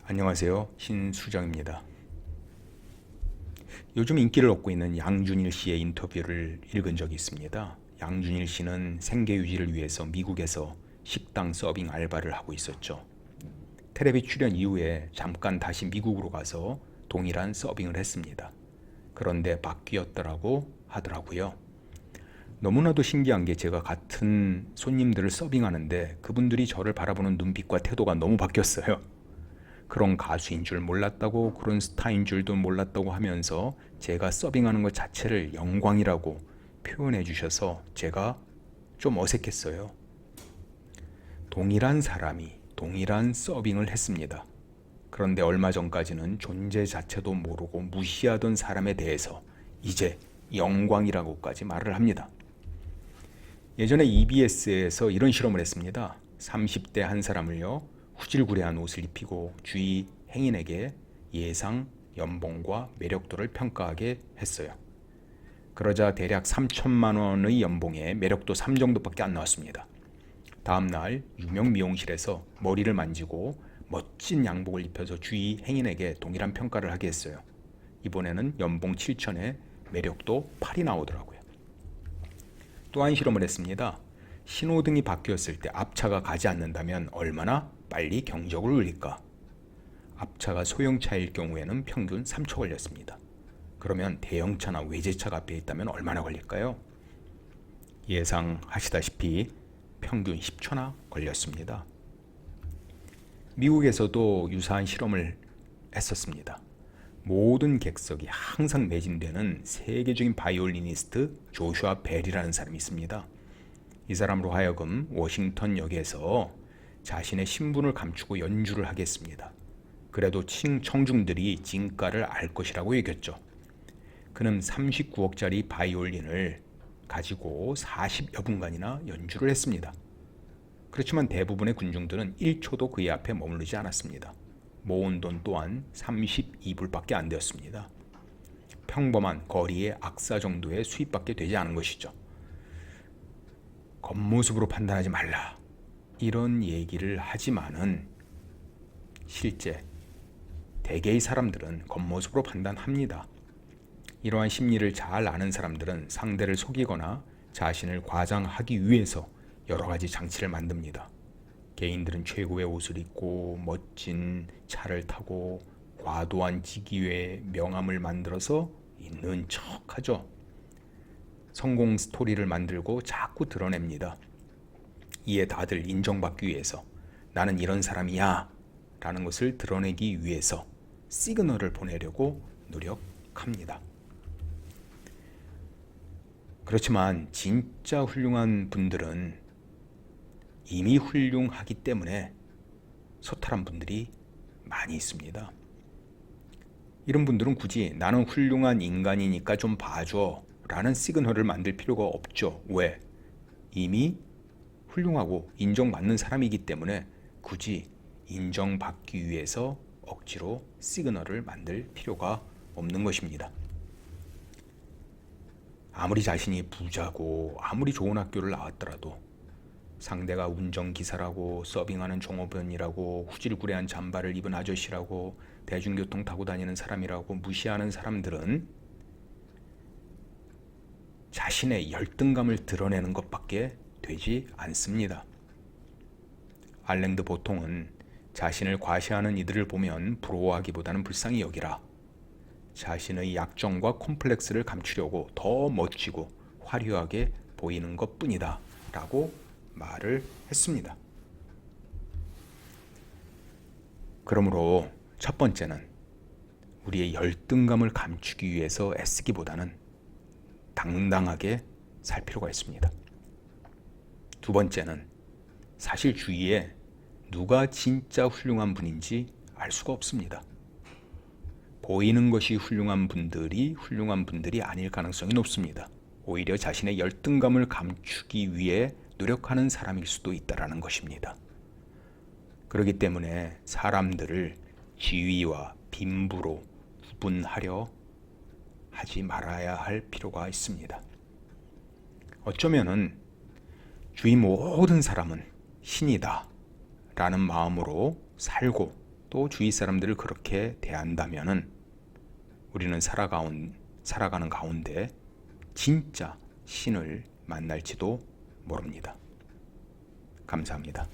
안녕하세요. 신수정입니다. 요즘 인기를 얻고 있는 양준일 씨의 인터뷰를 읽은 적이 있습니다. 양준일 씨는 생계 유지를 위해서 미국에서 식당 서빙 알바를 하고 있었죠. 텔레비 출연 이후에 잠깐 다시 미국으로 가서 동일한 서빙을 했습니다. 그런데 바뀌었더라고 하더라고요. 너무나도 신기한 게 제가 같은 손님들을 서빙하는데 그분들이 저를 바라보는 눈빛과 태도가 너무 바뀌었어요. 그런 가수인 줄 몰랐다고, 그런 스타인 줄도 몰랐다고 하면서 제가 서빙하는 것 자체를 영광이라고 표현해 주셔서 제가 좀 어색했어요. 동일한 사람이 동일한 서빙을 했습니다. 그런데 얼마 전까지는 존재 자체도 모르고 무시하던 사람에 대해서 이제 영광이라고까지 말을 합니다. 예전에 EBS에서 이런 실험을 했습니다. 30대 한 사람을요, 후질구레한 옷을 입히고 주위 행인에게 예상 연봉과 매력도를 평가하게 했어요. 그러자 대략 3천만 원의 연봉에 매력도 3 정도밖에 안 나왔습니다. 다음날 유명 미용실에서 머리를 만지고 멋진 양복을 입혀서 주위 행인에게 동일한 평가를 하게 했어요. 이번에는 연봉 7천에 매력도 8이 나오더라고요. 또 한 실험을 했습니다. 신호등이 바뀌었을 때 앞차가 가지 않는다면 얼마나 빨리 경적을 울릴까? 앞차가 소형차일 경우에는 평균 3초 걸렸습니다. 그러면 대형차나 외제차가 앞에 있다면 얼마나 걸릴까요? 예상하시다시피 평균 10초나 걸렸습니다. 미국에서도 유사한 실험을 했었습니다. 모든 객석이 항상 매진되는 세계적인 바이올리니스트 조슈아 벨이라는 사람이 있습니다. 이 사람으로 하여금 워싱턴 역에서 자신의 신분을 감추고 연주를 하겠습니다. 그래도 청중들이 진가를 알 것이라고 여겼죠. 그는 39억짜리 바이올린을 가지고 40여 분간이나 연주를 했습니다. 그렇지만 대부분의 군중들은 1초도 그의 앞에 머무르지 않았습니다. 모은 돈 또한 32불밖에 안 되었습니다. 평범한 거리의 악사 정도의 수입밖에 되지 않은 것이죠. 겉모습으로 판단하지 말라, 이런 얘기를 하지만은 실제 대개의 사람들은 겉모습으로 판단합니다. 이러한 심리를 잘 아는 사람들은 상대를 속이거나 자신을 과장하기 위해서 여러 가지 장치를 만듭니다. 개인들은 최고의 옷을 입고 멋진 차를 타고 과도한 직위의 명함을 만들어서 있는 척하죠. 성공 스토리를 만들고 자꾸 드러냅니다. 이에 다들 인정받기 위해서 나는 이런 사람이야 라는 것을 드러내기 위해서 시그널을 보내려고 노력합니다. 그렇지만 진짜 훌륭한 분들은 이미 훌륭하기 때문에 소탈한 분들이 많이 있습니다. 이런 분들은 굳이 나는 훌륭한 인간이니까 좀 봐줘 라는 시그널을 만들 필요가 없죠. 왜? 이미 훌륭하고 인정받는 사람이기 때문에 굳이 인정받기 위해서 억지로 시그널을 만들 필요가 없는 것입니다. 아무리 자신이 부자고 아무리 좋은 학교를 나왔더라도 상대가 운전기사라고 서빙하는 종업원이라고 후질구레한 잠바를 입은 아저씨라고 대중교통 타고 다니는 사람이라고 무시하는 사람들은 자신의 열등감을 드러내는 것밖에 되지 않습니다. 알랭드 보통은 자신을 과시하는 이들을 보면 부러워하기보다는 불쌍히 여기라. 자신의 약점과 콤플렉스를 감추려고 더 멋지고 화려하게 보이는 것뿐이다 라고 말을 했습니다. 그러므로 첫 번째는 우리의 열등감을 감추기 위해서 애쓰기보다는 당당하게 살 필요가 있습니다. 두 번째는 사실 주위에 누가 진짜 훌륭한 분인지 알 수가 없습니다. 보이는 것이 훌륭한 분들이 아닐 가능성이 높습니다. 오히려 자신의 열등감을 감추기 위해 노력하는 사람일 수도 있다는 것입니다. 그렇기 때문에 사람들을 지위와 빈부로 구분하려 하지 말아야 할 필요가 있습니다. 어쩌면은 주위 모든 사람은 신이다 라는 마음으로 살고 또 주위 사람들을 그렇게 대한다면은 우리는 살아가는 가운데 진짜 신을 만날지도 모릅니다. 감사합니다.